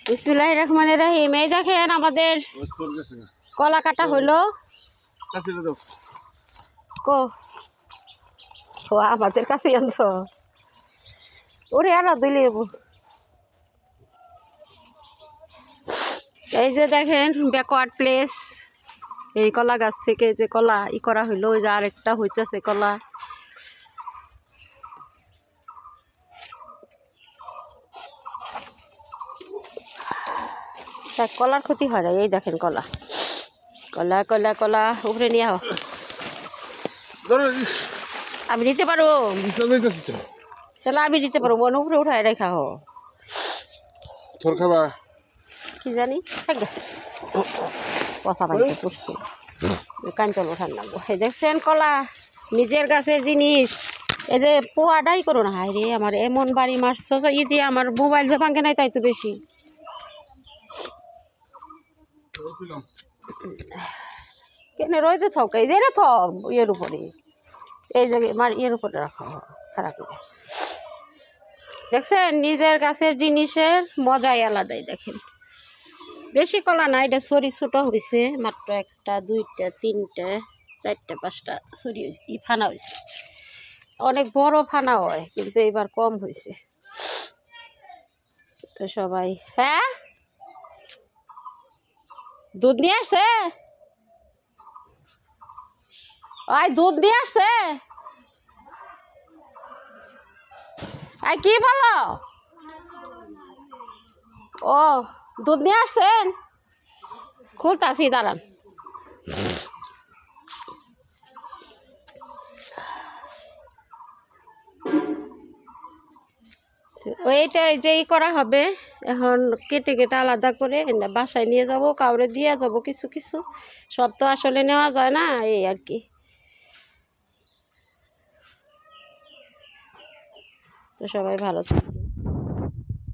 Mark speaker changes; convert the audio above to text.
Speaker 1: বিসমিল্লাহির রহমানির রহিম। এই দেখেন আমাদের কলা কাটা হইলো। ও আমাদের কাছে আনছ ওরে আর দিলে। এই যে দেখেন ব্যাকওয়ার্ড প্লেস, এই কলা গাছ থেকে যে কলা করা হইলো, ওই যে আরেকটা হইতেছে কলা। কলার ক্ষতি হয় না। এই দেখেন কলা কলা কলা কলা উপরে নিয়ে আও। আমি নিতে পারবো, তাহলে আমি নিতে পারবো। মনে উপরে উঠায় রেখা হো কি জানি পচা পানিতে পড়ছে, কাঞ্চল ওঠান লাগবো। এই দেখছেন কলা নিজের গাছের জিনিস। এই যে পোয়াটাই করো না। হায় রে আমার এমন বাড়ি মারছো দিয়ে আমার মোবাইল যে ভাঙে নাই তাই তো বেশি। কেন রইতে থাক, এই যে থাক ইয়ের উপরে, এই জায়গায় আমার ইয়ের উপরে রাখা খারাপ। দেখছেন নিজের গাছের জিনিসের মজাই আলাদাই। দেখেন বেশি কলা না, এটা ছড়ি ছোটো হয়েছে মাত্র, একটা দুইটা তিনটা চারটা পাঁচটা ছড়ি ফানা হয়েছে। অনেক বড় ফানা হয় কিন্তু এবার কম হয়েছে। তো সবাই হ্যাঁ দুধ নিয়ে আসছে, ওই দুধ নিয়ে আসছে। আই কি বলো? ও দুধ নিয়ে আসছেন, খুলতাছি দাঁড়ান। ওইটা যেই করা হবে এখন, কেটে কেটে আলাদা করে বাসায় নিয়ে যাব, কাউরে দিয়ে যাব কিছু কিছু। সব তো আসলে নেওয়া যায় না, এই আর কি। তো সবাই ভালো থাকবে।